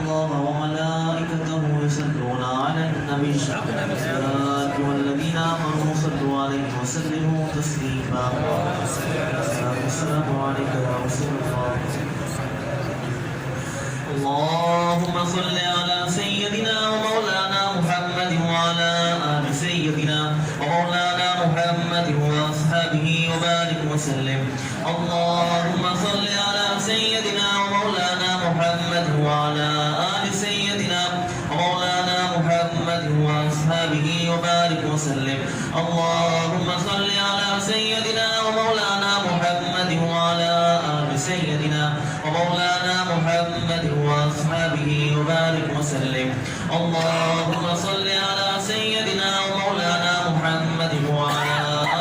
الله وملائكته يصلون على النبي يا أيها الذين آمنوا صلوا عليه وسلموا تسليما السلام عليك يا رسول الله اللهم صل على سيدنا ومولانا محمد وعلى آل سيدنا ومولانا محمد وأصحابه وبارك وسلم اللهم صل على سيدنا ومولانا محمد وعلى آل سيدنا ومولانا محمد وأصحابه وبارك وسلم اللهم صل على سيدنا ومولانا محمد وعلى آل سيدنا ومولانا محمد وأصحابه وبارك وسلم اللهم صل على سيدنا ومولانا محمد وعلى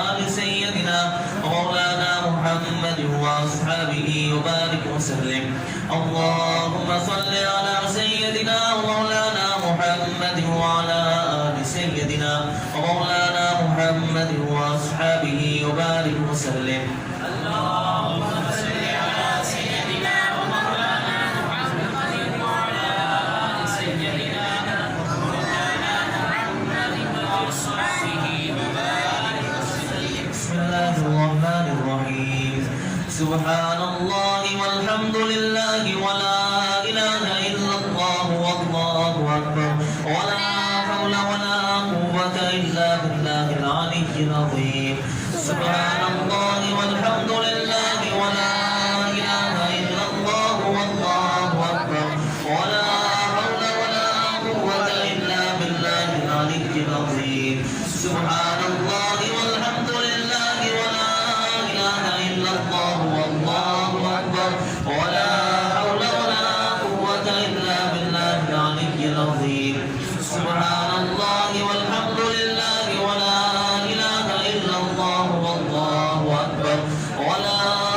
آل سيدنا ومولانا محمد وأصحابه وبارك وسلم اللهم صل على سيدنا ومولانا محمد وعلى آل سيدنا ومولانا محمد وأصحابه وبارك وسلم اللهم صل على سيدنا ومولانا محمد وعلى آل سيدنا ومولانا محمد وأصحابه وبارك وسلم بسم الله الرحمن الرحيم سبحان الله والحمد لله ولا إله إلا الله والله أكبر ولا حول ولا قوة إلا بالله العلي العظيم سبحان الله والحمد لله ولا إله إلا الله والله أكبر ولا حول ولا قوة إلا بالله العلي العظيم سبحان الله والحمد لله ولا إله إلا الله والله أكبر ولا حول ولا قوة إلا بالله العلي العظيم سبحان الله والحمد لله ولا إله إلا الله والله أكبر ولا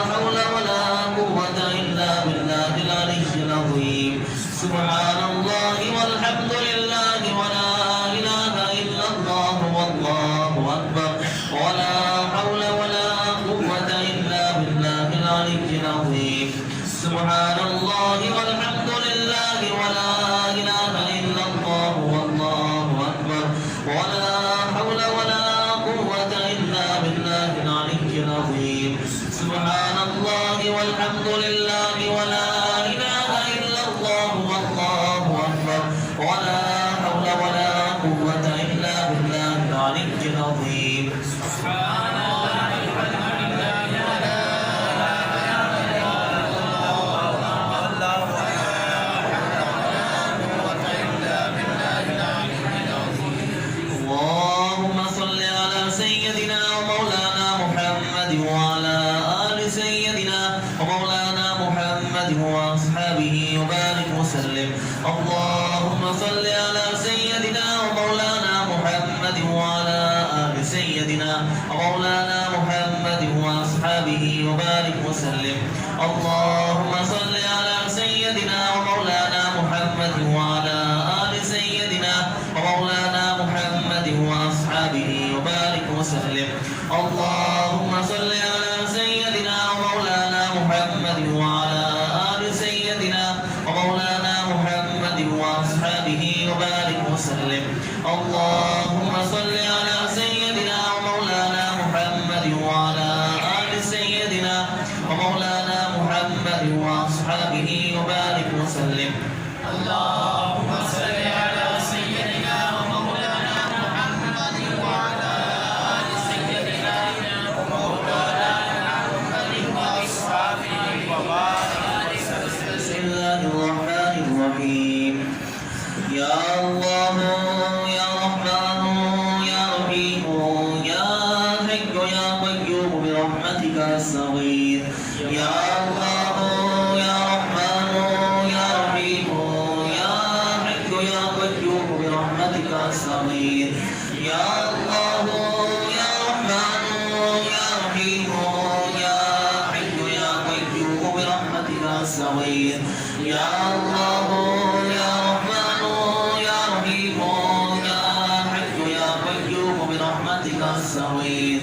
حول ولا قوة إلا بالله العلي العظيم سبحان الله والحمد لله ولا إله إلا الله والله أكبر ولا حول ولا قوة إلا بالله العلي العظيم سبحان الله والحمد لله ولا إله إلا الله والله أكبر ولا حول ولا قوة إلا بالله العلي العظيم سبحان الله والحمد لله ولا إله إلا الله والله أكبر ولا حول ولا قوة إلا بالله العلي العظيم سبحان الله والحمد لله ولا اللهم صل على سيدنا ومولانا محمد وعلى آل سيدنا ومولانا محمد وأصحابه وبارك وسلم اللهم صل على سيدنا ومولانا محمد وعلى آل سيدنا ومولانا محمد وأصحابه وبارك وسلم اللهم صل على سيدنا ومولانا محمد وعلى آل سيدنا ومولانا محمد وأصحابه وبارك وسلم اللهم صل على سيدنا ومولانا محمد وعلى آل سيدنا ومولانا محمد وأصحابه وبارك وسلم اللهم صل على سيدنا ومولانا محمد وعلى آل سيدنا ومولانا محمد وأصحابه وبارك وسلم اللهم صل على سيدنا ومولانا محمد وعلى آل سيدنا ومولانا محمد وأصحابه وبارك وسلم بسم الله الرحمن الرحيم يا الله يا رحمن يا رحيم يا حي يا قيوم برحمتك أستغيث يا الله يا رحمن يا رحيم يا حي يا قيوم برحمتك أستغيث يا الله يا رحمن يا رحيم يا حي يا قيوم برحمتك أستغيث يا الله يا رحمن يا رحيم يا حي يا قيوم برحمتك أستغيث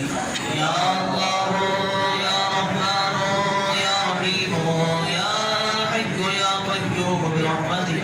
يا الله يا رحمن يا رحيم يا حي يا قيوم برحمتك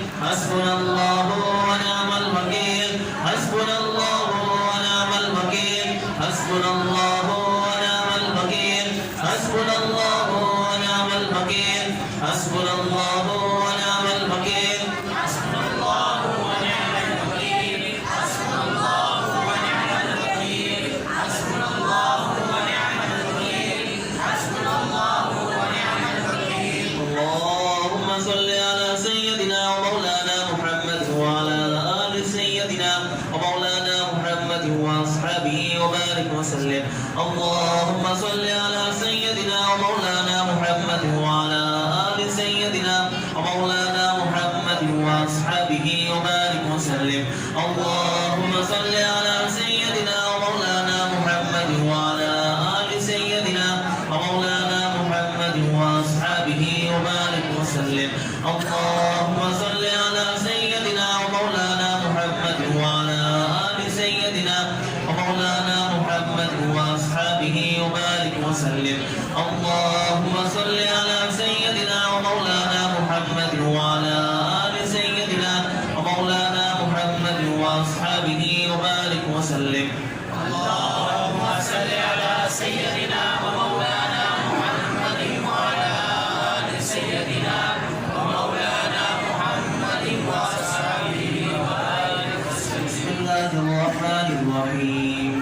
اللهم صل على سيدنا ومولانا محمد وعلى آل سيدنا ومولانا محمد وأصحابه وبارك وسلم. اللهم صل على سيدنا ومولانا محمد وعلى آل سيدنا ومولانا محمد وأصحابه وبارك وسلم. اللهم صل على سيدنا ومولانا محمد وعلى آل سيدنا ومولانا محمد وأصحابه وبارك وسلم. اللهم صل على سيدنا ومولانا محمد وعلى آل سيدنا ومولانا محمد وأصحابه وبارك وسلم. اللهم صل على سيدنا ومولانا محمد وعلى آل سيدنا ومولانا محمد وأصحابه وبارك وسلم. بسم الله الرحمن الرحيم.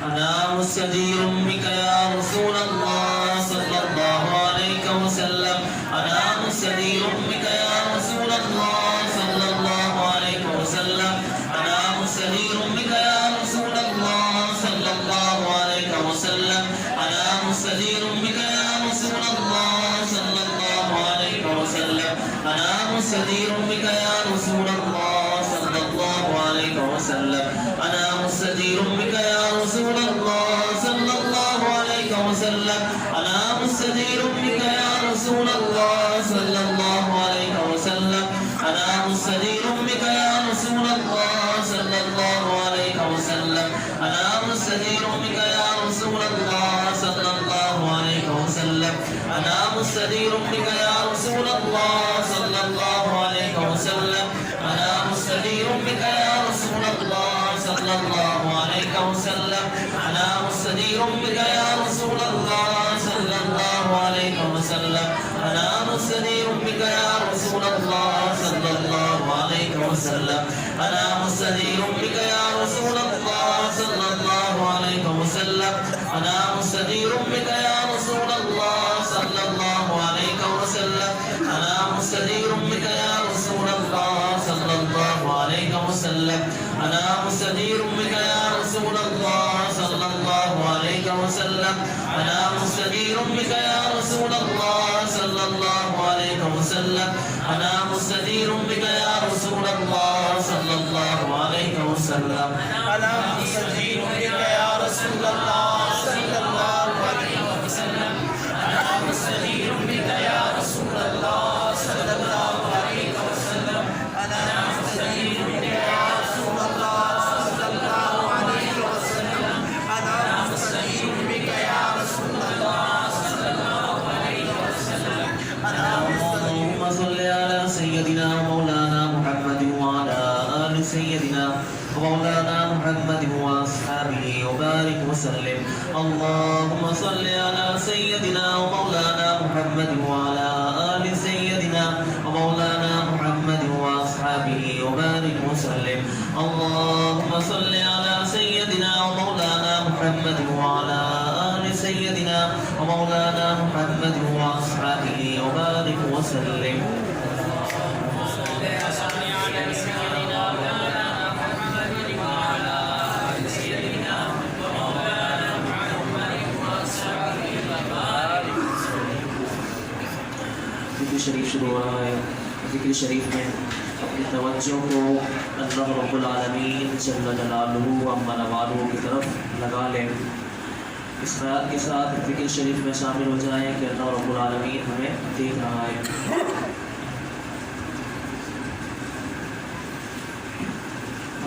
أنا مستجير بك يا رسول الله صلى الله عليه وسلم. أنا مستجير بك يا رسول الله صلى الله عليه وسلم. أنا مستجير بك يا رسول الله صلى الله عليه وسلم. أنا مستجير بك يا رسول الله صلى الله عليه وسلم. أنا مستجير بك يا رسول الله صلى الله عليه وسلم. أنا مستجير بك يا رسول الله صلى الله عليه وسلم. أنا مستجير بك يا رسول الله صلى الله عليه وسلم. أنا مستجير بك يا رسول الله صلى الله عليه وسلم. أنا مستجير بك يا رسول الله صلى الله عليه وسلم. أنا مستجير بك يا رسول الله صلى الله عليه وسلم. أنا مستجير بك يا رسول الله صلى الله عليه وسلم. أنا مستجير بك يا رسول الله صلى الله عليه وسلم. أنا مستجير بك يا رسول الله صلى الله عليه وسلم. أنا مستجير بك يا رسول الله صلى الله عليه وسلم. أنا مستجير بك يا رسول الله صلى الله عليه وسلم. أنا مستجير بك يا رسول الله صلى الله عليه وسلم. أنا مستجير بك يا رسول الله صلى الله عليه وسلم. أنا مستجير بك يا رسول الله صلى الله عليه وسلم. أنا مستجير بك يا رسول الله صلى الله عليه وسلم. أنا مستجير بك يا رسول الله صلى الله عليه وسلم. أنا مستجير بك يا رسول الله صلى الله عليه وسلم. أنا مستجير بك يا رسول الله صلى الله عليه وسلم. أنا مستجير بك يا رسول الله صلى الله عليه وسلم. اللهم صل على سيدنا ومولانا محمد وعلى آل سيدنا ومولانا محمد وأصحابه وبارك وسلم. اللهم صل على سيدنا ومولانا محمد وعلى آل سيدنا ومولانا محمد وأصحابه وبارك وسلم. اللهم صل على سيدنا ومولانا محمد وعلى آل سيدنا ومولانا محمد وأصحابه وبارك وسلم. ذکر شریف شروع ہو رہا ہے. ذکر شریف میں اپنی توجہ کو اللہ رب العالمین جل جلالہ عما نوالہ کی طرف لگا لیں. اس خیال کے ساتھ ذکر شریف میں شامل ہو جائیں کہ اللہ رب العالمین ہمیں دیکھ رہا ہے.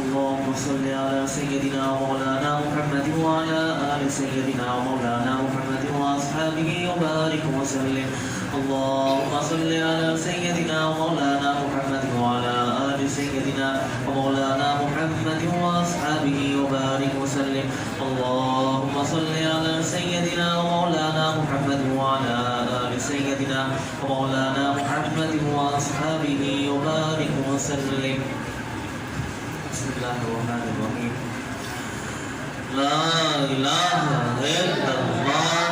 اللهم صل على سيدنا ومولانا محمد وعلى آل سيدنا ومولانا محمد وأصحابه وبارك وسلم. اللهم صل على سيدنا ومولانا محمد وعلى آل سيدنا ومولانا محمد وأصحابه وبارك وسلم. اللهم صل على سيدنا ومولانا محمد وعلى آل سيدنا ومولانا محمد وأصحابه وبارك وسلم. بسم الله الرحمن الرحيم. لا إله إلا الله.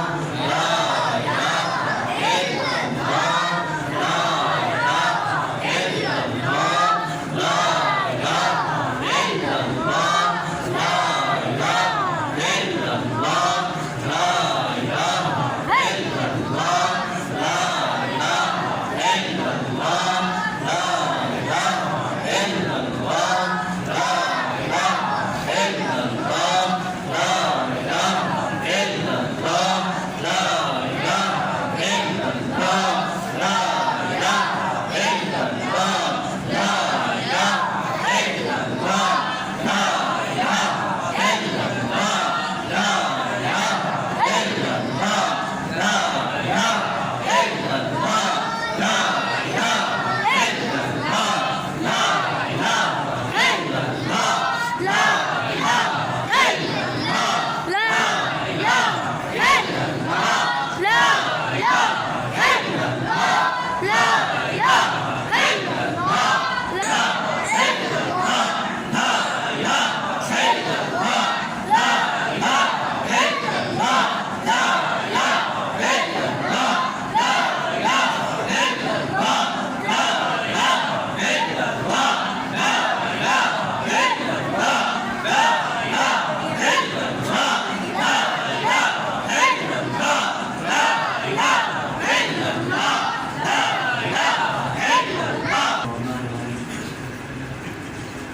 لا إله إلا الله. لا إله إلا الله. لا إله إلا الله. لا إله إلا الله.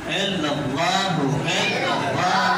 إلا الله إلا الله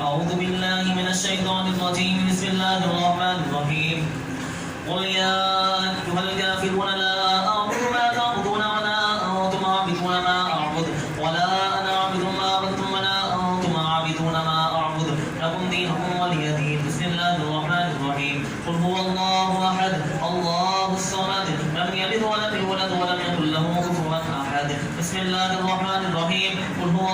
أعوذ بالله من الشيطان الرجيم. بسم الله الرحمن الرحيم. قل يا أيها الكافرون لا أعبد ما تعبدون ولا أنتم عابدون ما أعبد ولا أنا عابد ما عبدتم ولا أنتم عابدون ما أعبد لكم دينكم ولي دين. بسم الله الرحمن الرحيم. قل هو الله أحد الله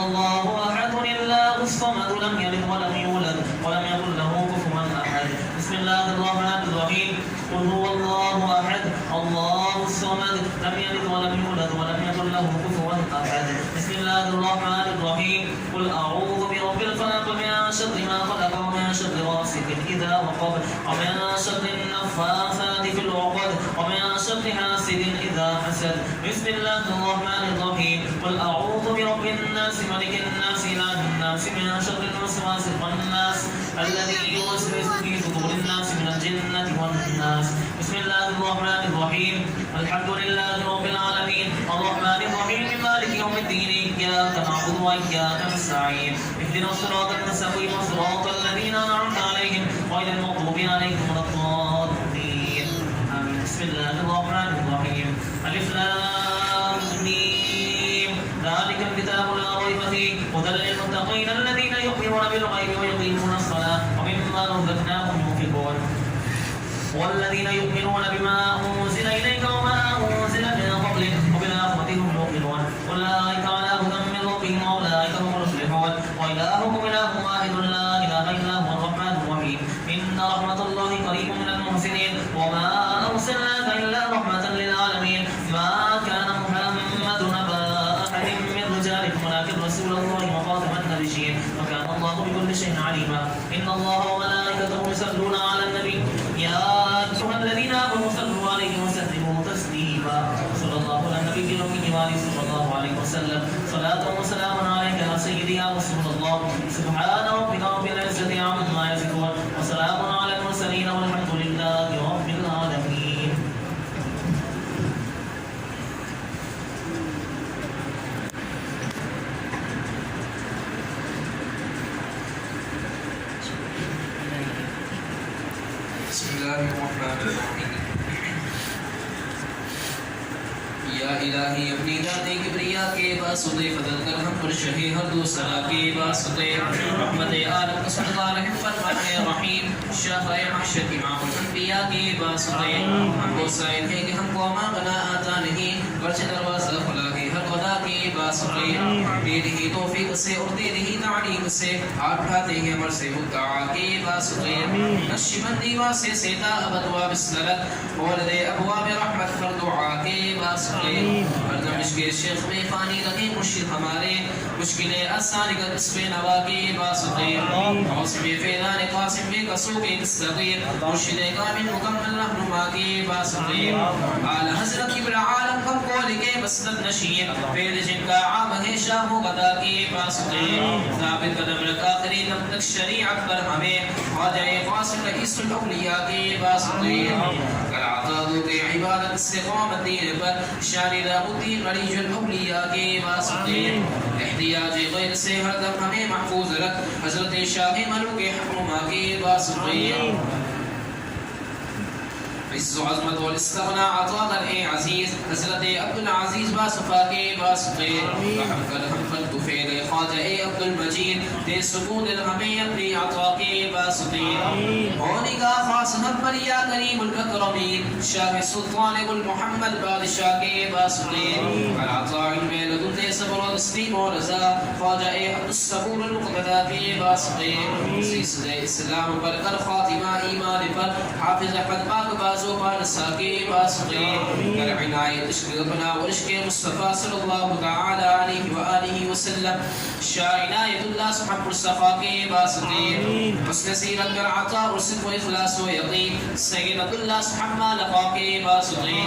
الله أحد الله الصمد لم يلد ولم يولد ولم يكن له كفوا أحد. بسم الله الرحمن الرحيم. قل هو الله أحد الله الصمد لم يلد ولم يولد ولم يكن له كفوا أحد. بسم الله الرحمن الرحيم. قل أعوذ برب الفلق من شر ما خلق ومن شر غاسق إذا وقب ومن شر النفاثات في العقد ومن شر حاسد إذا حسد. بسم الله الرحمن الرحيم. قل أعوذ برب الناس ملك الناس إله الناس من شر الوسواس الخناس الذي يوسوس في صدور الناس من الجنة والناس. بسم الله الرحمن الرحيم. الحمد لله رب العالمين الرحمن الرحيم مالك يوم الدين إياك نعبد وإياك نستعين اهدنا الصراط المستقيم صراط الذين أنعمت عليهم غير المغضوب عليهم ولا الضالين آمين. بسم الله الرحمن الرحيم. ألف لام ميم ذلك الكتاب لا ريب فيه هدى للمتقين الذين يؤمنون بالغيب ويقيمون الصلاة ومما رزقناهم ينفقون والذين يؤمنون بما أنزل إليك وما أنزل من قبلك وبالآخرة هم يوقنون أولئك على هدى من ربهم وأولئك هم المفلحون. وإلهكم إله واحد لا إله إلا هو الرحمن الرحيم. إن رحمة الله قريب من المحسنين وما أرسلناك إلا رحمة للعالمين. ما كان محمد أبا أحد من رجالكم ولكن رسول الله وخاتم النبيين وكان الله بكل شيء عليما. إن الله وملائكته يصلون على النبي يا أيها الذين آمنوا صلوا عليه وسلموا تسليما. صلى الله على النبي الأمي وآله صلى الله عليه وسلم. صلاة وسلام عليك يا سيدي يا رسول الله. سبحان ربك رب العزة عما يصفون وسلام على المرسلين والحمد لله رب العالمين. بسم الله الرحمن الرحيم. یا الہی اپنی ذات کبریا کے واسطے فضل کر ہم پر شہی ہر دوسرا کے واسطے رحمت عالم صلی اللہ علیہ وسلم رحیم شاہ محشر امام الانبیاء کے واسطے ہم کو سائل ہے کہ ہم کو مانگنا آتا نہیں ورچہ دروازہ کھلا ہے ہر خدا کے واسطے تیری ہی توفیق سے اور تیری ہی تعلیم سے ہاتھ اٹھاتے ہیں ہمر سے مدعا کے واسطے نشمن دیوا سے سیتا ابدوا بسلت ولد ابواب رحمت پر دعا کے واسطے مردم عشق شیخ میں فانی لگے مرشد ہمارے مشکلیں آسان کر اس پہ نوا کے واسطے موسم فیضان قاسم میں قصو کے صغیر مرشد کامل مکمل رہنما کے واسطے اعلی حضرت کبر عالم ہم کو لکے مسند نشین پید جن کا عام ہے شاہ و غدا کے واسطے ثابت قدم رکھا آخری لم تک شریعت پر ہمیں خواجہ قاسم رئیس الاولیاء کے واسطے کل عطادو کے عبادت استقامت دین پر شانی داؤدی غریج الاولیاء کے واسطے احتیاج غیر سے ہر دم ہمیں محفوظ رکھ حضرت شاہ ملوک حکومہ کے واسطے عز و عظمت والاستغناء عطا کر اے عزیز حضرت عبدالعزیز باصفا کے واسطے رحم کر ہم خلق فیل خواجہ اے عبدالمجید دے سکون ہمیں اپنی عطا کے واسطے ہونی کا خاص ہم پر یا کریم الاکرمین شاہ سلطان گل محمد بادشاہ کے واسطے العطا علم لدن دے صبر و تسلیم و رضا خواجہ اے عبدالصبور المقتدى کے واسطے سلسلہ اسلام پر کر خاتمہ ایمان پر حافظ احمد پاک بازو پارسا کے واسطے کر عنایت عشق ربنا و عشق مصطفیٰ صلی اللہ تعالی علیہ وآلہ وسلم شاہ عنایت اللہ سبحانہ الصفا کے واسطے حسن سیرت کر عطا اور صدق و اخلاص و یقین سید اللہ سبحانہ لقا کے واسطے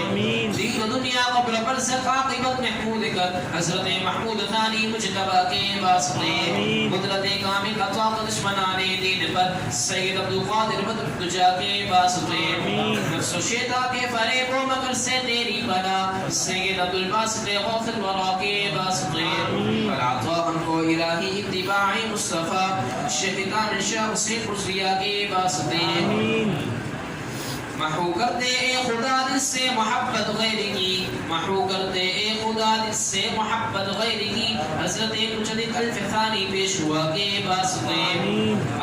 دین دنیا قبر برزخ عاقبت محمود کر حضرت محمود ثانی مجتبہ کے واسطے قدرت کامل عطا دشمنان دین پر سید عبدالقادر بدر تجا کے واسطے نفس و شیطا کے فریب و مگر سے تیری بنا سید عبدالباسط غوث الورا کے واسطے فالعطا ہم کو الہی اتباع مصطفیٰ شہدان شاہ حسین رضویہ کے واسطے محو کر دے اے خدا دل سے محبت غیر کی محو کر دے اے خدا دل سے محبت غیر کی حضرت مجدد الف ثانی پیش ہوا کے واسطے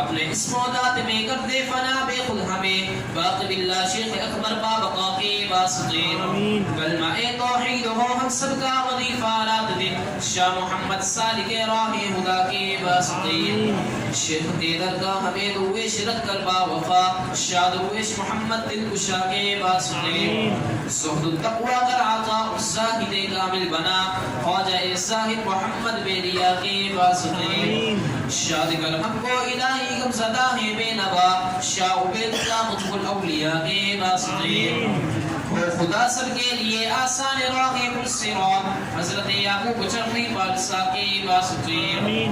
اپنے اسم و ذات میں کر دے فنا بے خود ہمیں باقی باللہ شیخ اکبر بابقا کے باسطین کلمہ توحید ہو ہم سب کا وظیفہ رات دن شاہ محمد سالک راہ ہدا کے باسطین شیخ دیدر کا ہمیں درویش رکھ کر با وفا شاہ درویش محمد دل کشا کے باسطین زہد التقوی کر عطا الزاہد کامل بنا خواجہ زاہد محمد بیلیا کے باسطین شاد کلم کو الہی غم زدہ ہے بے نوا شاہ عبید اللہ مطب الاولیاء کے باسطین خدا سب کے لیے آسان راہ الصراط حضرت یعقوب چرخی پالسا کے واسطے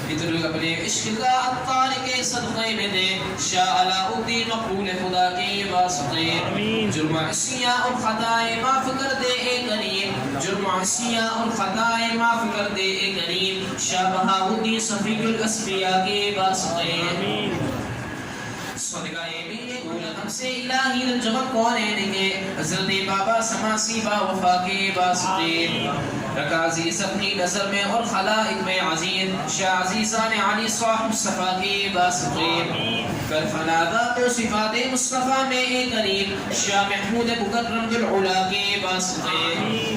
اتر اپنے عشق کا عطار کے صدقے میں دے شاہ علاء الدین مقبول خدا کے واسطے جرم عصیاں اور خطائیں معاف کر دے اے کریم جرم عصیاں اور خطائیں معاف کر دے اے کریم شاہ بہاؤدین صفی الاسفیاء کے واسطے صدقہ میرے ہم سے الہی الجمع کونین کے حضرت بابا سماسی با وفا کے واسطے رکھ عزیز اپنی نظر میں اور خلائق میں عزیز شاہ عزیزان علی صاحب صفا کے واسطے کر فنادات و صفات مصطفیٰ میں اے کریم شاہ محمود مکرم بالعلا کے واسطے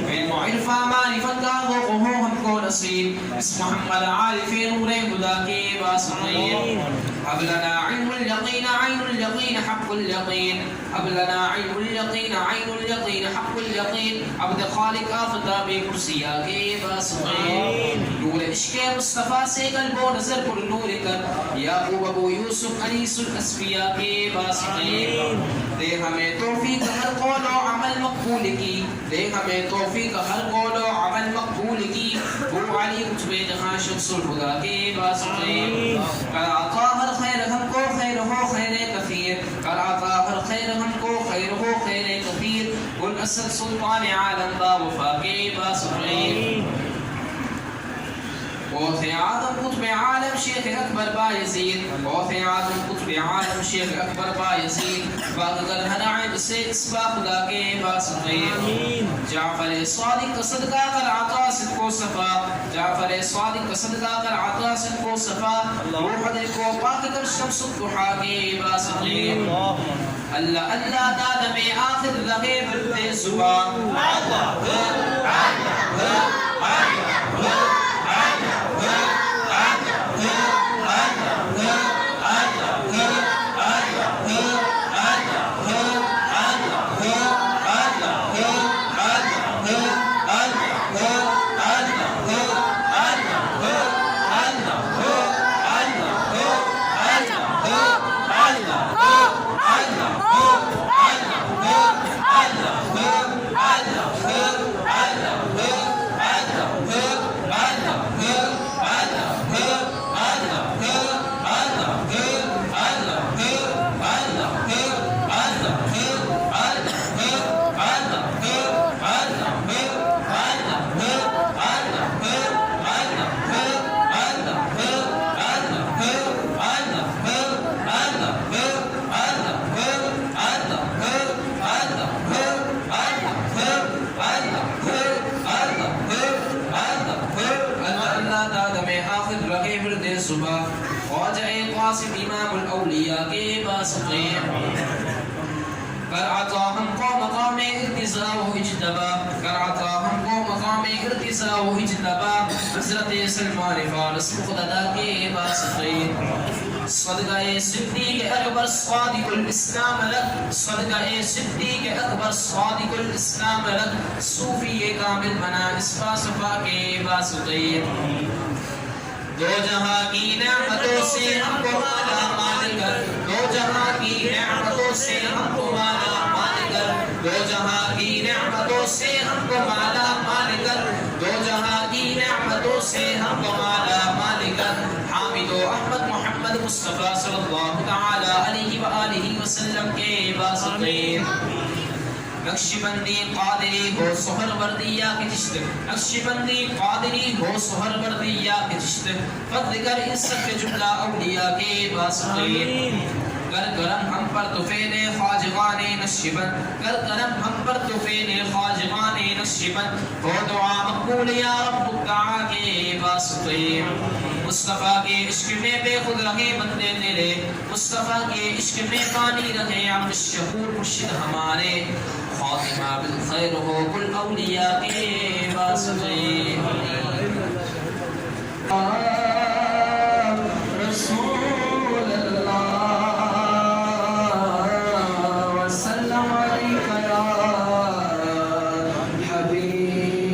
علم و عرفہ معرفت کا وہ ہم کو نصیب اس محمد عارف نور خدا کے واسطے اب لنا علم اليقین عین اليقین حق اليقین اب لنا علم اليقین عین اليقین حق اليقین عبد خالق آفتاب کرسیہ کے واسطے نور عشق مصطفیٰ سے قلب و نظر پر نور کر یعقوب ابو یوسف انیس الاسفیاء کے واسطے دے ہمیں توفیق ہر قول و عمل مقبول کی دے ہمیں توفیق ہر قول و عمل مقبول کی وہ علی قطب جہاں شمس الہدا کے واسطے کر عطا ہر خیر ہم کو خیر ہو خیر کثیر کر عطا ہر خیر ہم کو خیر ہو خیر کثیر قل اسد سلطان عالم با وفا کے واسطے غوث اعظم قطب عالم شیخ اکبر با یزید غوث اعظم قطب عالم شیخ اکبر با یزید باقر ہنائب سے اسبا خدا کے واسطے جعفر صادق کا صدقہ کر عطا صدق و صفا جعفر صادق کا صدقہ کر عطا صدق و صفا روح دل کو پاک کر شمس الضحا کے واسطے اللہ اللہ داد میں آخر لگے برتے زبان قاسم امام الاولیاء کے واسطے کر عطا ہم کو مقام ارتضاء و اجتبا کر عطا ہم کو مقام ارتضاء و اجتبا حضرت سلمان فارس مقتدہ کے واسطے صدقہ صدیق اکبر صادق الاسلام لک صدقہ صدیق اکبر صادق الاسلام لک صوفی کامل بنا اسفا صفا کے واسطے دو جہاں کی نعمتوں سے ہم کو مالا مال کر دو جہاں کی نعمتوں سے ہم کو مالا مال کر دو جہاں کی نعمتوں سے ہم کو مالا مال کر دو جہاں کی نعمتوں سے ہم کو مالا مال کر حامد و احمد محمد مصطفیٰ صلی اللہ تعالی علیہ وآلہ وسلم کے واسطے نقشبندی قادری ہو سہر وردیہ کی چشت نقشبندی قادری ہو سہر وردیہ کی چشت فضل کر اس سب کے جملہ اولیاء کے واسطے کر کرم ہم پر تو فعل خواجگان نشیبن کر کرم ہم پر تو فعل خواجگان نشیبن ہو دعا مقبول یا رب دعا کے واسطے مصطفیٰ کے عشق میں بے خود رہے بندے تیرے مصطفیٰ کے عشق میں پانی رہے عبد الشکور مرشد ہمارے خاتمہ بالخیر ہو کل اولیاء کے واسطے رسول اللہ وسلم علیک یا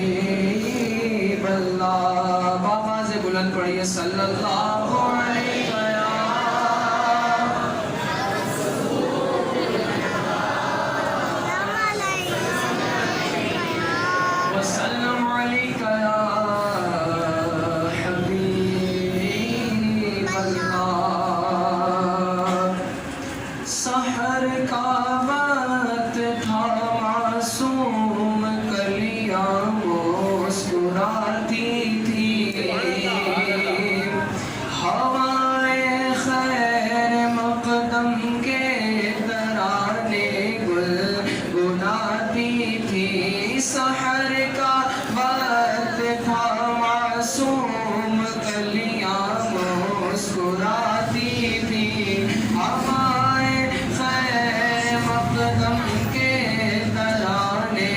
حبیب اللہ بآواز بلند پڑھیے صلی اللہ علیہ وسلم علیک یا حبیب اللہ سحر کا وقت تھا معصوم کلیاں مسکراتی تھی ہوائے خیر مقدم کے ترانے گنگناتی تھی سحر کا وقت تھا معصوم کلیاں مسکراتی تھی ہوائے خیر مقدم کے ترانے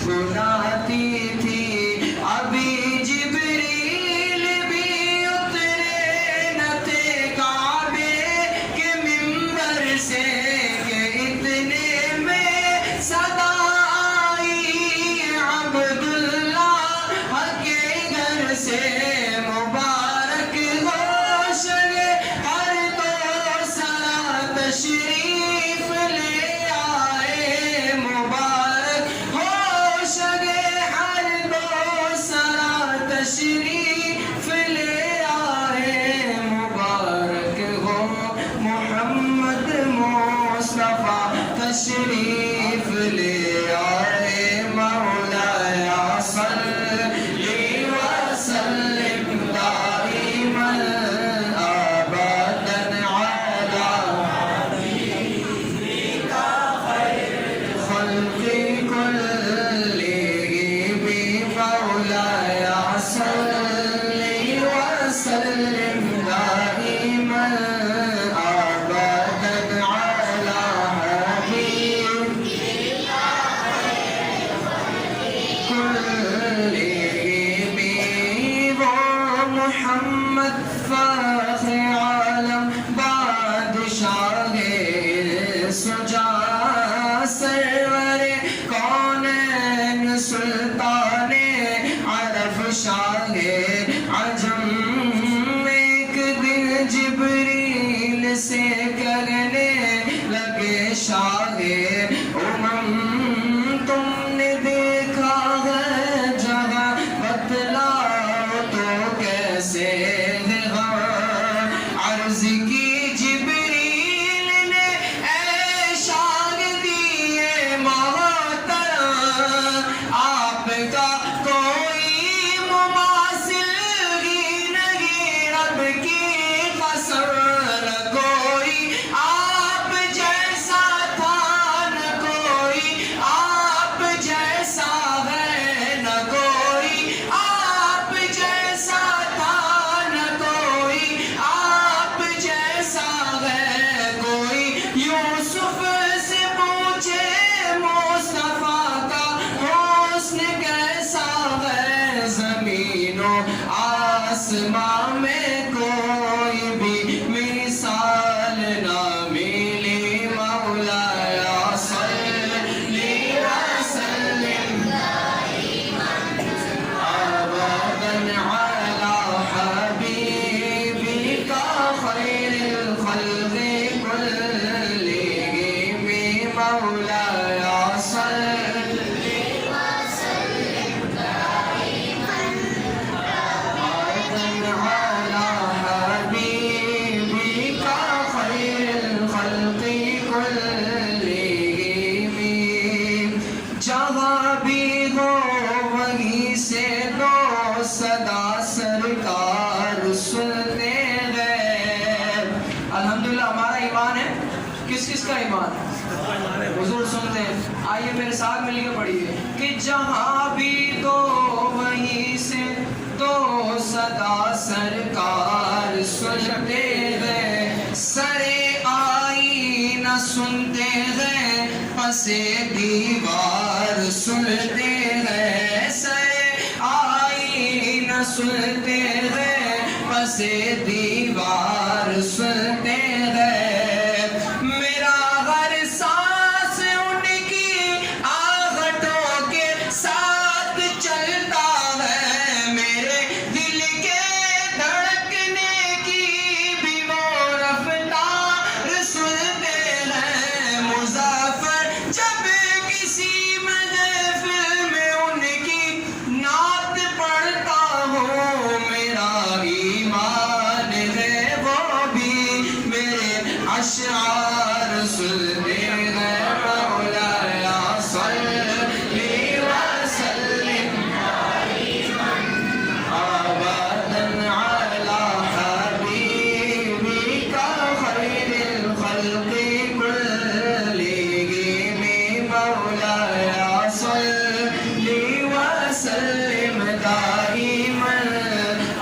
گنگناتی تھی ابھی جبریل بھی اترے نہ تھے کعبے کے منبر سے کہ اتنے میں صدا آئی عبداللہ کے گھر سے مبارک ہو شگ ہر دو سرا تشریف لے آئے مبارک ہو شگ ہر دو سرا تشریف لے آئے مبارک ہو محمد مصطفیٰ تشریف لے آئے مولایا صلی وسلم دائما ابدا علی حبیبک خیر خلق كلهم مولایا صلی وسلم دائما ابدا علی حبیبک وہ محمد فخر عالم بادشاہ سجا سرور کونین سلطان عرف شاہ عجم ایک دن جبریل سے کرنے لگے شاہ امم تم نے دیکھا ہے جہاں بتلاؤ تو کیسے ہے عرض کی جبریل نے اے شاہ دیے محترم آپ کا کوئی مماثل ہی نہیں رب کی قسم نہ کوئی آپ جیسا تھا نہ کوئی آپ جیسا ہے نہ کوئی آپ جیسا تھا نہ کوئی آپ جیسا ہے کوئی یوسف سے پوچھے مصطفیٰ کا حسن کیسا ہے زمین و آسمان میں کوئی بھی مثال نہ ملی مولایا صلی وسلم ابدا علی حبیبک خیر الخلق كلهم مولایا صلی وسلم دائما ابدا علی حبیبک خیر الخلق كلهم جہاں بھی ہو وہیں سے دو صدا سرکار سنتے گئے الحمدللہ ہمارا ایمان آئیے میرے ساتھ مل کے پڑھیے کہ جہاں بھی تو وہیں سے تو صدا سرکار سنتے گئے، سرے آئینہ سنتے گئے، پسے دیوار سنتے گئے، سرے آئینہ سنتے گئے، پسے دیوار سنتے گئے، میرا ہر سانس ان کی آہٹوں کے ساتھ چلتا ہے، میرے دل کے دھڑکنے کی بھی وہ رفتار سنتے ہیں، مظفر جب کسی محفل میں ان کی نعت پڑھتا ہوں، میرا ایمان ہے وہ بھی میرے اشعار سنتے ہیں، مولایا صلی وسلم ابدا علی حبیبک خیر الخلق کلہم، مولایا صلی وسلم دائما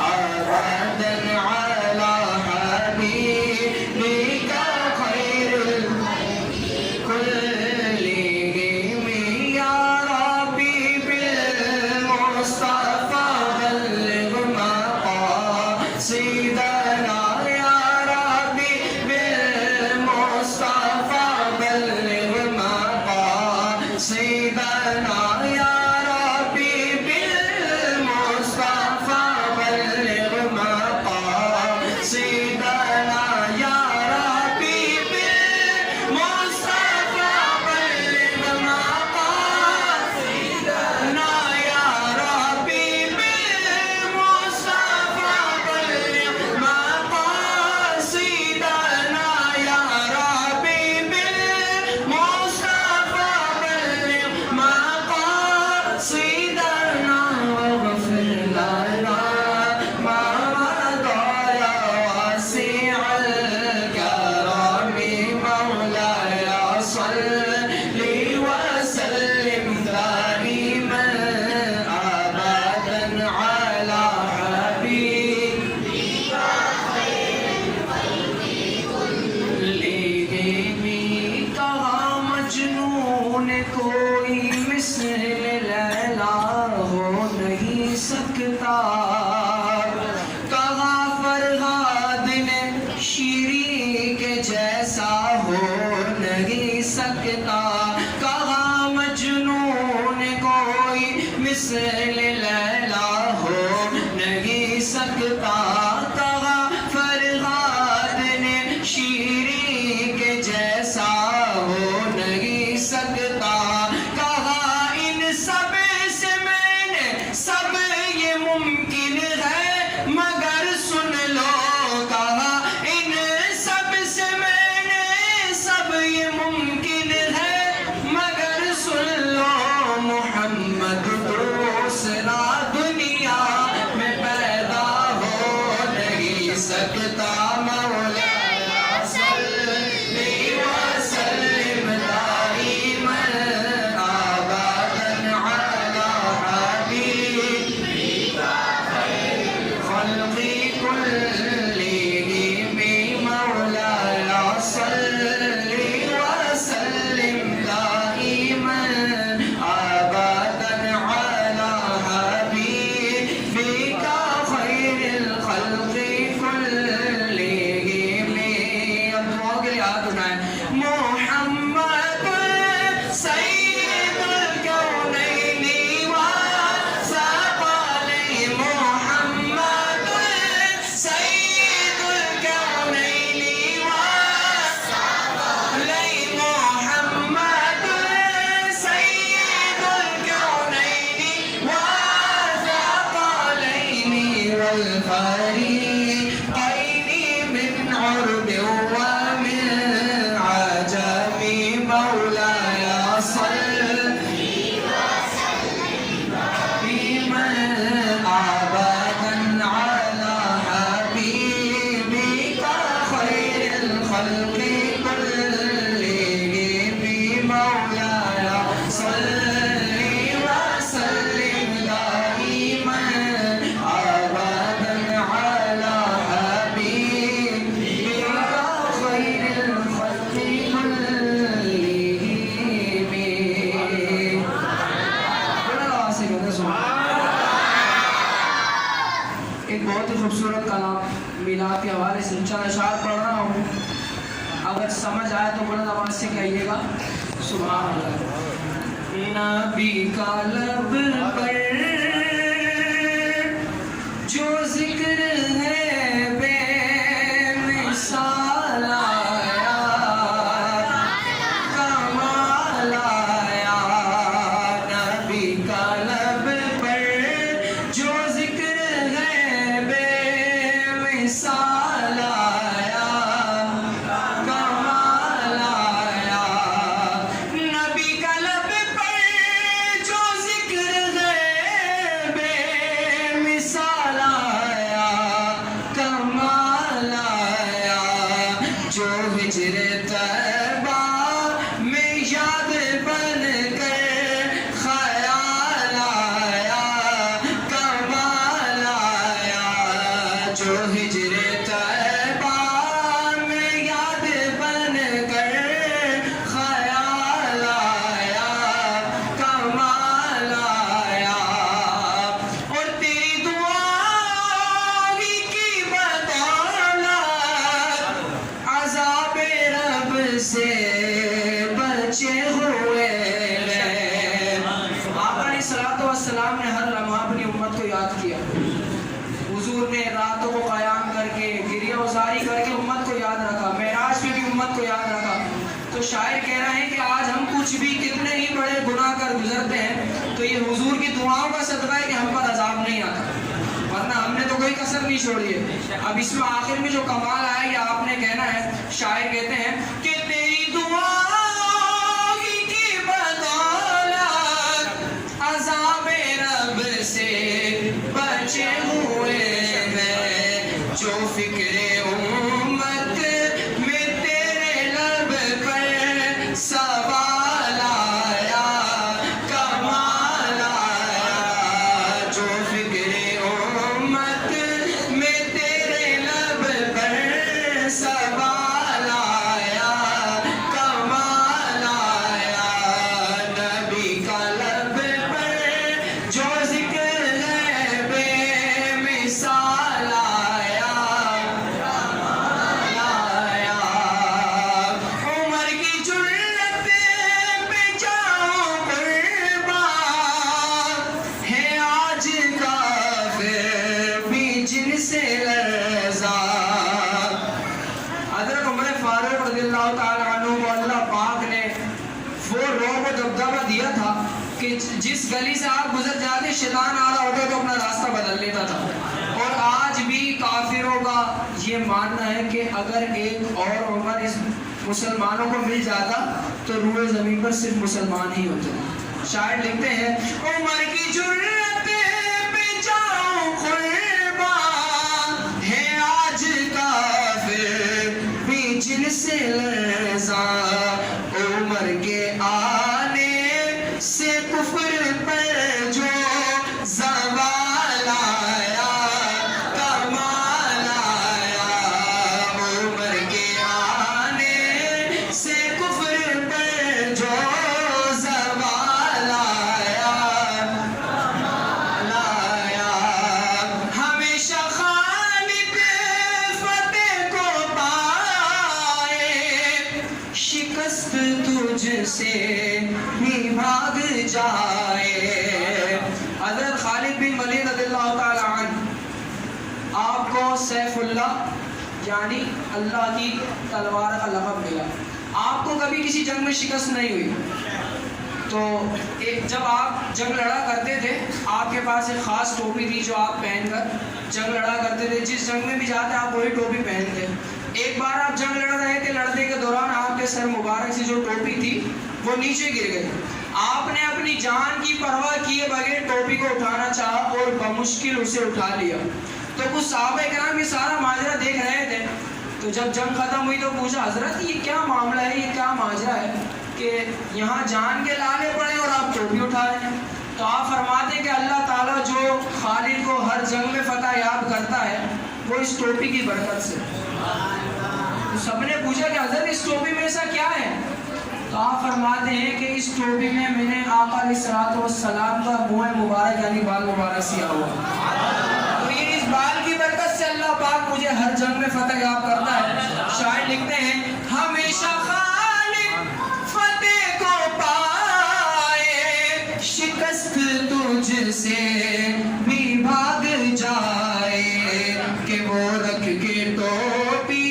ابدا علی حبیبک خیر الخلق كلهم، يا ربي بالمصطفى بلغ مقاصدنا، يا ربي بالمصطفى بلغ مقاصدنا، يا ربي بالمصطفى بلغ مقاصدنا، يا ربي بالمصطفى بلغ مقاصدنا، يا ربي بالمصطفى بلغ مقاصدنا، يا ربي بالمصطفى بلغ مقاصدنا، واغفر لنا ما مضى يا واسع الكرم، مولاي صل وسلم دائما ابدا على حبيبك كلهم، کہا مجنون کوئی مثل لیلا ہو نہیں سکتا، کہا فرہاد نے شیری کے جیسا ہو نہیں سکتا، کہا مجنون کوئی مثل لیلا ہو نہیں سکتا، کہا فرہاد نے شیری کے جیسا ہو نہیں سکتا، کہا ان سب صلی وسلم دائما ابدا علی حبیبک خیر الخلق كلهم. ایک بہت ہی خوبصورت کلام میلاد کے حوالے سے چند اشعار پڑھ رہا ہوں، اگر سمجھ آئے تو بلند آواز سے کہیے گا سبحان اللہ. نبی کا لب پر جو ذکر ہے بے مثال آیا، کمال آیا. نبی کا لب پر جو ذکر ہے بے مثال آیا، کمال آیا. نبی کا لب پر جو ذکر ہے بے مثال آیا، کمال آیا. جو ہجر طیبہ میں یاد بن کر خیال آیا، کمال آیا. جو ہجر طیبہ میں یاد بن کر خیال آیا، کمال آیا. اور تیری دعا کی بدولت عذاب رب سے بچے ہوئے ہیں. آپ علیہ الصلوۃ والسلام نے ہر لمحہ اپنی امت کو یاد کیا. حضور نے راتوں کو قیام کر کے گریہ وزاری کر کے امت کو یاد رکھا، معراج میں بھی امت کو یاد رکھا. تو شاعر کہہ رہے ہیں کہ آج ہم کچھ بھی کتنے ہی بڑے گناہ کر گزرتے ہیں تو یہ حضور کی دعاؤں کا صدقہ ہے کہ ہم پر عذاب نہیں آتا، ورنہ ہم نے تو کوئی کسر نہیں چھوڑی ہے. اب اس میں آخر میں جو کمال آیا یہ آپ نے کہنا ہے. شاعر کہتے ہیں کہ تیری دعا کی بدولت عذاب رب سے بچے ہوئے ہیں. جو فکر امت میں تیرے لب پر سوال آیا، کمال آیا. جو فکر امت میں تیرے لب پر سوال آیا، کمال آیا. نبی کا لب پر جو ذکر ہے بے مثال آیا، کمال آیا. عمر کی جرت پہ جاؤں قربان ہے آج کافر بھی جن سے لرزا. حضرت عمر فاروق رضی اللہ تعالیٰ عنہ کو اللہ پاک نے وہ رعب و دبدبہ دیا تھا کہ جس گلی سے آپ گزر جاتے شیطان آ رہا ہوتا تو اپنا راستہ بدل لیتا تھا. اور آج بھی کافروں کا یہ ماننا ہے کہ اگر ایک اور عمر اس مسلمانوں کو مل جاتا تو روئے زمین پر صرف مسلمان ہی ہوتے. شاعر لکھتے ہیں عمر کی جرت پہ جاؤں قربان ہے آج کافر بھی جن سے لرزا. عمر کے آنے سے کفر پر جو زوال آیا، کمال آیا. عمر کے آنے سے کفر پر جو زوال آیا، کمال آیا. ہمیشہ خالق فتح کو پائے، شکست تجھ سے بھی بھاگ جائے. حضرت خالد بن ولید رضی اللہ تعالی عنہ آپ کو سیف اللہ یعنی اللہ کی تلوار کا لقب ملا. آپ کو کبھی کسی جنگ میں شکست نہیں ہوئی. تو جب آپ جنگ لڑا کرتے تھے آپ کے پاس ایک خاص ٹوپی تھی جو آپ پہن کر جنگ لڑا کرتے تھے. جس جنگ میں بھی جاتے آپ وہی ٹوپی پہنتے. ایک بار آپ جنگ لڑ رہے تھے، لڑنے کے دوران آپ کے سر مبارک سے جو ٹوپی تھی وہ نیچے گر گئی. آپ نے اپنی جان کی پرواہ کیے بغیر ٹوپی کو اٹھانا چاہا اور بمشکل اسے اٹھا لیا. تو کچھ صحابہ کرام یہ سارا ماجرا دیکھ رہے تھے. تو جب جنگ ختم ہوئی تو پوچھا حضرت یہ کیا معاملہ ہے، یہ کیا ماجرا ہے کہ یہاں جان کے لالے پڑے اور آپ ٹوپی اٹھا رہے ہیں. تو آپ فرماتے ہیں کہ اللہ تعالیٰ جو خالد کو ہر جنگ میں فتح یاب کرتا ہے وہ اس ٹوپی کی برکت سے. تو سب نے پوچھا کہ حضرت اس ٹوپی میں ایسا کیا ہے؟ تو آپ فرماتے ہیں کہ اس ٹوپی میں میں نے آقا علیہ الصلوۃ والسلام کا منہ مبارک یعنی بال مبارک سیا ہوا. تو یہ اس بال کی برکت سے اللہ پاک مجھے ہر جنگ میں فتح یاب کرتا ہے. شاعر لکھتے ہیں ہمیشہ خالد فتح کو پائے، شکست تجھ سے بھی بھاگ جائے، کہ وہ رکھ کے ٹوپی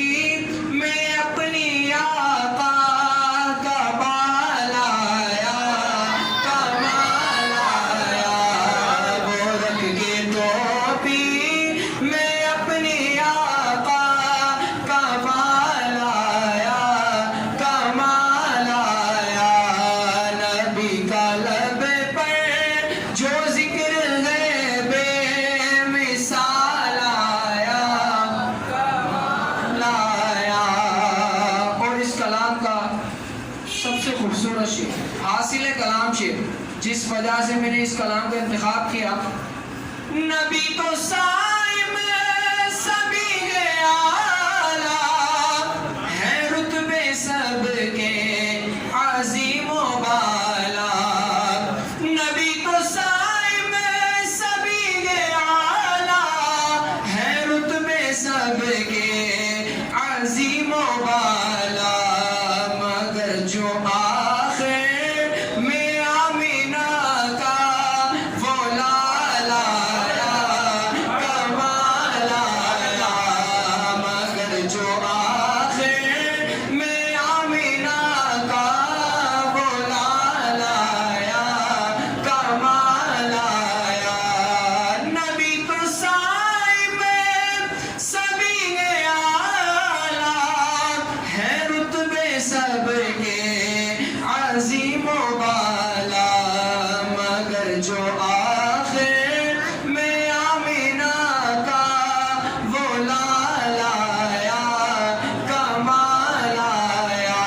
میں اپنی آقا کا بال آیا، کمال آیا. وہ رکھ کے ٹوپی میں اپنی آقا کا بال آیا، کمال آیا. نبی کا لب پر جو ذکر ہے بے مثال آیا، کمال آیا. اور اس کلام کا سب سے خوبصورت شعر، حاصل کلام شعر، جس وجہ سے میں نے اس کلام کا انتخاب کیا. نبی تو صائم سبھی اعلیٰ ہے، رتبے سب کے عظیم و بالا. نبی تو صائم سبھی اعلیٰ ہے، رتبے سب کے عظیم و بالا. مگر جو آخر میں آمینہ کا وہ لال آیا، کمال آیا. مگر جو آخر میں آمینہ کا وہ لال آیا، کمال آیا. نبی تو صائم سبھی اعلیٰ ہے، رتبے سب کے عظیم و بالا. مگر جو آخر میں آمینہ کا وہ لال آیا، کمال آیا.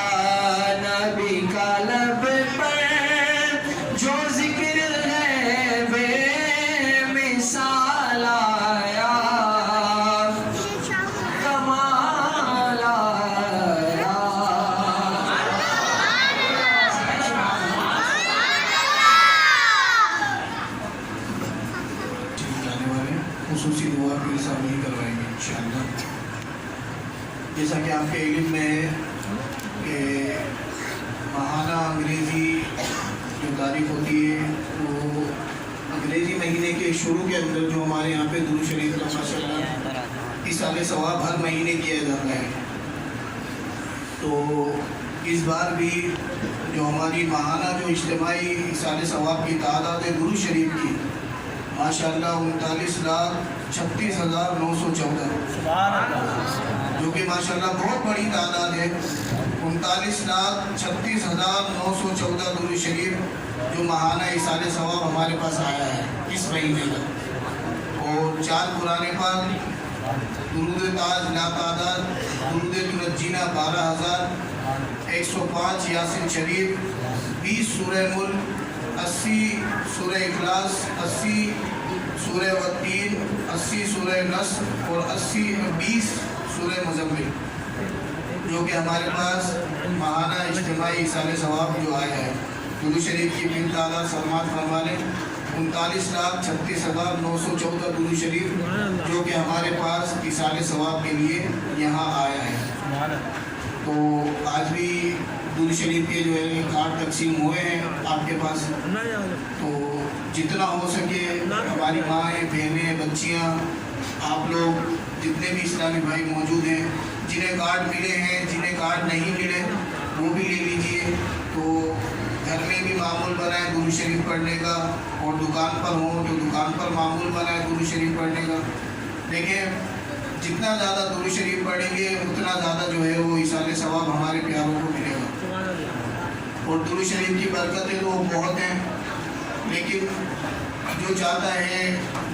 نبی کا لب پر جو ذکر ہے بے مثال آیا، کمال آیا. جانے والے خصوصی دعا کے ساتھ نہیں کروائیں گے انشاءاللہ. جیسا کہ آپ کے علم میں ہے کہ ماہانہ انگریزی جو تاریخ ہوتی ہے وہ انگریزی مہینے کے شروع کے اندر جو ہمارے یہاں پہ درود شریف کا ماشاءاللہ ایصال ثواب ہر مہینے کیا جاتا ہے. تو اس بار بھی جو ہماری ماہانہ جو اجتماعی ایصال ثواب کی تعداد ہے درود شریف کی ماشاءاللہ 39,36,914، جو کہ ماشاءاللہ بہت بڑی تعداد ہے. 39,36,914 درود شریف جو ماہانہ ایصال ثواب ہمارے پاس آیا ہے اس مہینے کا. اور 4 قرآن پاک، درود تاج لا تعداد، درود تنجینا 12,105 یاسین شریف، 20 سورہ ملک، 80 سورہ اخلاص، 80 سورہ والتین، 80 سورہ نصر اور 20 سورہ مزمل، جو کہ ہمارے پاس ماہانہ اجتماعی ایصال ثواب جو آیا ہے. درود شریف کی پھر تعداد سلمان فرما لیں 39,36,914 درود شریف جو کہ ہمارے پاس ایصال ثواب کے لیے یہاں آیا ہے. تو آج بھی درود شریف کے جو ہے کارڈ تقسیم ہوئے ہیں آپ کے پاس. تو جتنا ہو سکے ہماری مائیں، بہنیں، بچیاں، آپ لوگ جتنے بھی اسلامی بھائی موجود ہیں، جنہیں کارڈ ملے ہیں، جنہیں کارڈ نہیں ملے وہ بھی لے لیجئے. تو گھر میں بھی معمول بنائیں درود شریف پڑھنے کا، اور دکان پر ہوں تو دکان پر معمول بنائیں درود شریف پڑھنے کا. دیکھیں جتنا زیادہ درود شریف پڑھیں گے اتنا زیادہ جو ہے وہ ایصال ثواب ہمارے پیاروں کو ملے گا. اور درود شریف کی برکتیں تو بہت ہیں، لیکن جو چاہتا ہے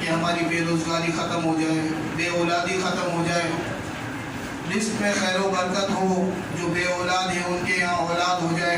کہ ہماری بے روزگاری ختم ہو جائے، بے اولادی ختم ہو جائے، رزق میں خیر و برکت ہو، جو بے اولاد ہیں ان کے یہاں اولاد ہو جائے،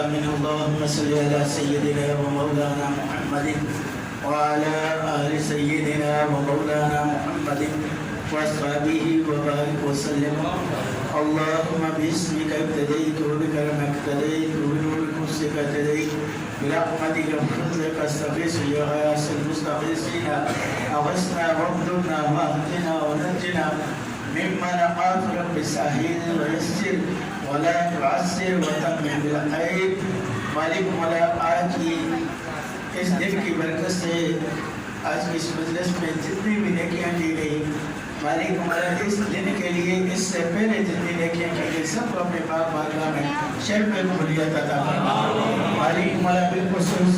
آمين اللهم صل على سيدنا ومولانا محمد وعلى آل سيدنا ومولانا محمد وأصحابه وبارك وسلم اللهم باسمك ابتديت وبكرمك ابتديت وبنورك ابتديت برحمتك وفضلك استغيث يا غياث المستغيثين أغثنا وابدلنا واهدنا ونجنا مما نخاف رب سهل ويسر ولا تعسر وتمم بالخير مالک مولا آج کی اس دن کی برکت سے آج کی اس مجلس میں جتنی بھی نیکیاں کی گئی مالک مولا اس دن کے لیے اس سے پہلے جتنی نیکیاں کی گئی سب کو اپنے پاک بارگاہ میں شرف میں قبولیت عطا فرما مالک مولا بالخصوص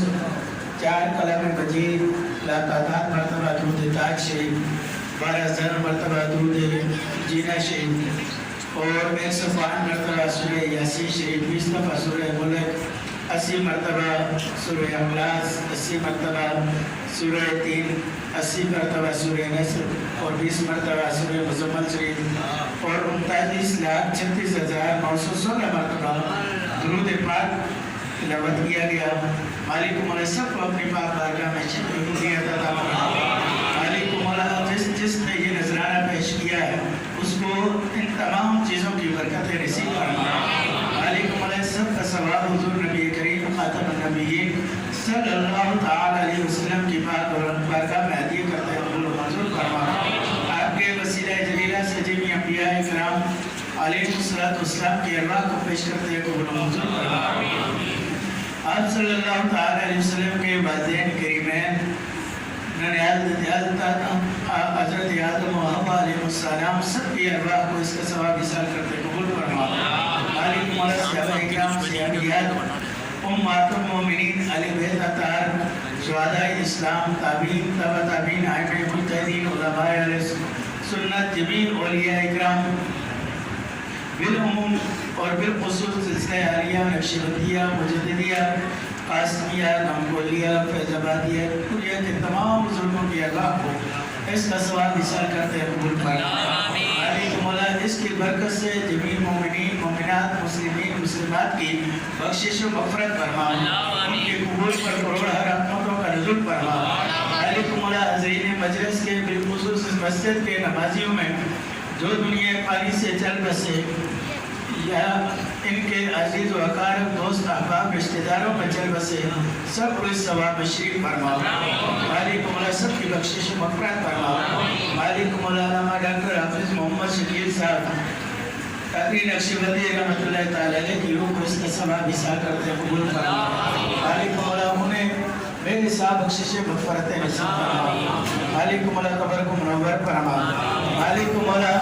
4 کلام مجید لاتعداد مرتبہ درود تاج شریف 12,000 مرتبہ درود جینا شریف اور 105 مرتبہ سورہ یاسین شریف 20 دفعہ سورہ ملک 80 مرتبہ سورہ اخلاص 80 مرتبہ سورہ 3 80 مرتبہ سورہ نصر اور 20 مرتبہ سورہ مزمل شریف اور 39,36,916 مرتبہ درود پاک تلاوت کیا گیا مالک مولا سب کو اپنی پاک بارگاہ میں شکر قبولیت عطا فرما مالک مولا جس نے یہ نذرانہ پیش کیا ہے اس کو ان تمام چیزوں کی برکتیں نصیب فرما مالک مولا سب کا ثواب حضور نبی کریم خاتم النبیین صلی اللہ تعالی علیہ وسلم کی پاک بارگاہ میں عطیہ کرتے ہیں قبول و منظور فرما آپ کے وسیلہ جلیلہ سے جميع انبیاء کرام علیہ السلام کی ارواح کو پیش کرتے ہیں قبول و منظور فرما آپ صلی اللہ تعالی علیہ وسلم کے والدین کریمین حضرت آدم و حوا علیہ السلام سب کی ارواح کو اس کا ثواب حاصل کرتے قبول فرما مالک مولا صحابہ اکرام صحابیات امہات المومنین اہل بیت اطہار شہداء اسلام تابعین تبع تابعین ائمہ مجتہدین علماء علیہ سنت جمیع اولیاء اکرام بالعموم اور بالخصوص سلسلہ عالیہ نقشبندیہ مجددیہ قاسمیہ نمگولیہ فیض آبادیہ پوریہ کے تمام بزرگوں کی ارواح کو اس کا ثواب حاصل کرتے قبول فرما مالک مولا اس کی برکت سے جمیع مومنین مومنات مسلمین مسلمات کی بخشش و مغفرت فرما ان کے قبول پر کروڑ رحمتوں کا نزول فرما مالک مولا حضرین مجلس کے بالخصوص اس مسجد کے نمازیوں میں جو دنیا پانی سے چل بسے یا ان کے عزیز و اقارب دوست احباب رشتہ داروں میں چل بسے سب کو اس ثواب میں شریک فرما مالک مولا سب کی بخشش و مغفرت فرما مالک مولا علامہ ڈاکٹر حافظ محمد شکیل صاحب قادری نقشبندی رحمۃ اللہ تعالی علیہ کی روح کو اس کا ثواب حاصل کرتے قبول فرما مالک مولا انہیں بے حساب بخشش مغفرت نصیب فرما مالک مولا قبر کو منور فرما مالک مولا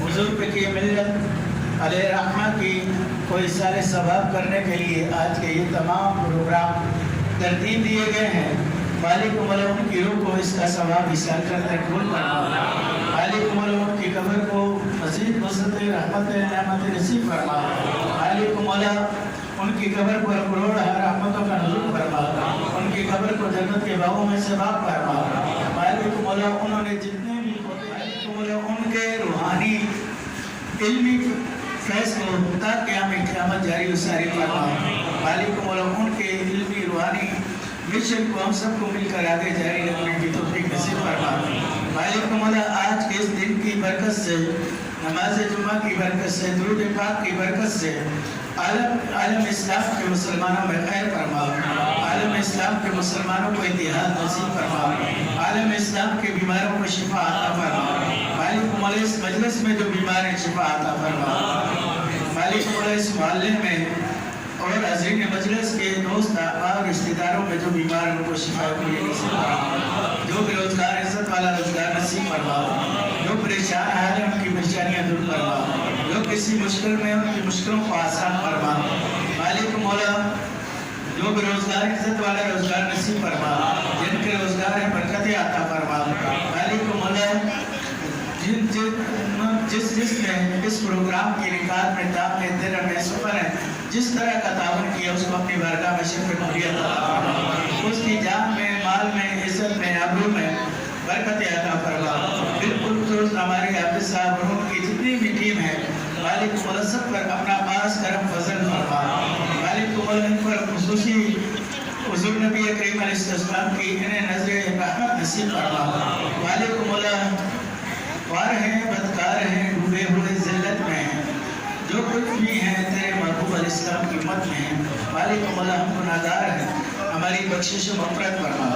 حضور پہ کی ملت علیہ رحمہ کی کوئی سارے ثواب کرنے کے لیے آج کے یہ تمام پروگرام ترتیب دیے گئے ہیں مالک مولا ان کی روح کو اس کا ثواب حاصل کرتے قبول فرما مالک مولا ان کی قبر کو مزید وسعت رحمت نعمت نصیب فرما مالک مولا ان کی قبر پر کروڑ رحمتوں کا نزول فرما ان کی قبر کو جنت کے باغوں میں سے باغ فرما مالک مولا انہوں نے جتنے بھی مالک مولا ان کے روحانی علمی فیض کو تا قیامت جاری و ساری فرما مالک مولا ان کے علمی روحانی مشن کو ہم سب کو مل کر آگے جاری رکھنے کی توفیق نصیب فرما مالک مولا آج کے اس دن کی برکت سے نماز جمعہ کی برکت سے درود پاک کی برکت سے عالم اسلام کے مسلمانوں میں خیر فرما عالم اسلام کے مسلمانوں کو اتحاد نصیب فرما عالم اسلام کے بیماروں کو شفا عطا فرما مالک مولا اس مجلس میں جو بیمار ہیں شفا عطا فرما مالک مولا اس محلے میں اور حضرین مجلس کے دوست احباب رشتہ داروں میں جو بیمار ہیں ان کو شفا نصیب فرما جو بے روزگار عزت والا روزگار نصیب فرما جو پریشان ہیں ان کی پریشانیاں دور فرما جو کسی مشکل میں ان کی مشکلوں کو آسان فرما مالک مولا جو بے روزگار عزت والا روزگار نصیب فرما جن کے روزگار ہیں برکتیں عطا فرما مالک مولا جس نے اس پروگرام کی نکات میں تام میں دیر میں سفر ہے جس طرح کا تعاون کیا اس کو اپنی بارگاہ میں شرف قبولیت عطا فرما اس کی جان میں مال میں عزت میں آبرو میں برکت عطا فرما بالکل ہمارے حافظ صاحب اور ان کی جتنی بھی ٹیم ہے مالک مولا سب پر اپنا خاص کرم فضل فرما مالک مولا ان پر خصوصی حضور نبی کریم علیہ السلام کی انہیں نظر رحمت نصیب فرما مالک مولا خوار ہیں بدکار ہیں ڈوبے ہوئے ذلت میں ہیں جو کچھ بھی ہیں تیرے محبوب علیہ السلام کی امت میں ہیں مالک مولا ہم گناہگار ہیں ہماری بخشش و مغفرت فرما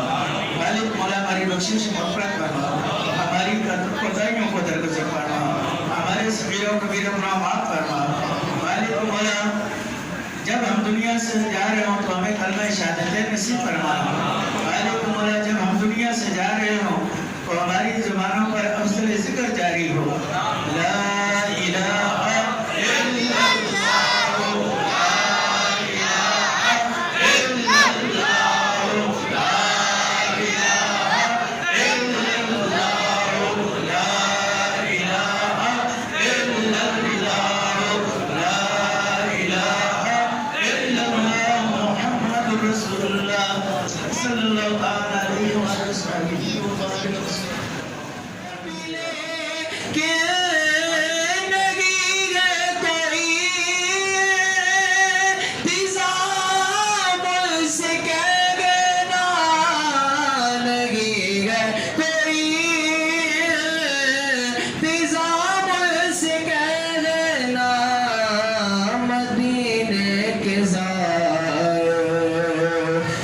مالک مولا ہماری بخشش و مغفرت فرما ہماری کوتاہیوں کو درگزر فرما ہمارے صغیر و کبیر گناہ معاف فرما مالک مولا جب ہم دنیا سے جا رہے ہوں تو ہمیں کلمہ شہادتین نصیب فرما مالک مولا جب ہم دنیا سے جا رہے ہوں تو ہماری زبانوں پر افضل ذکر جاری ہو لا الہ الا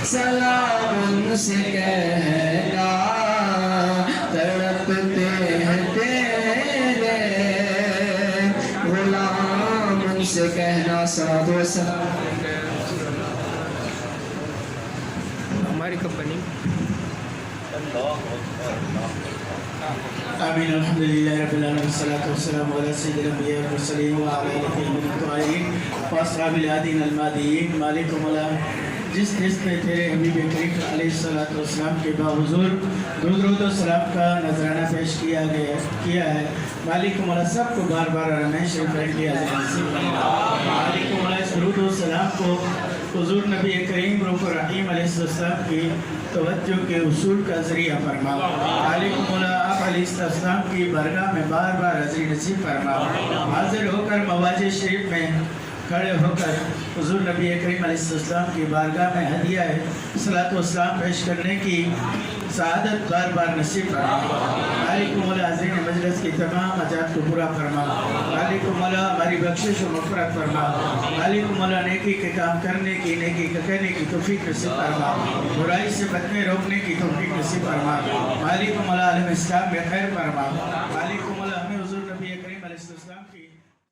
سلام سے کہنا تڑپتے ہیں تیرے غلام سے کہنا صلوات و سلام ہماری کمپنی آمین الحمدللہ رب العالمین والصلاة والسلام علی سید الانبیاء والمرسلین وعلی آلہ الطاہرین واصحاب الہادین المہدیین مالک مولا جس نے تیرے حبیب کریم علیہ السلام کے باحضور درود و سلام کا نذرانہ پیش کیا ہے مالک مولا سب کو بار بار رحمین شریف پڑھ کے نصیب فرما مالک مولا اس درود و سلام کو حضور نبی کریم رؤوف الرحیم علیہ السلام کی توجہ کے اصول کا ذریعہ فرما مالک مولا آپ علیہ السلام کی بارگاہ میں بار بار حاضری نصیب فرما حاضر ہو کر مواجہ شریف میں کھڑے ہو کر حضور نبی کریم علیہ السلام کی بارگاہ میں ہدیہ صلاۃ و سلام پیش کرنے کی سعادت بار بار نصیب فرما مالک مولا حاضرین مجلس کی تمام حاجات کو پورا فرما مالک مولا ہماری بخشش و مغفرت فرما مالک مولا نیکی کے کام کرنے کی نیکی کا کہنے کی توفیق نصیب فرما برائی سے بچنے روکنے کی توفیق نصیب فرما مالک مولا عالم اسلام میں خیر فرما مالک مولا ہمیں حضور نبی کریم علیہ السلام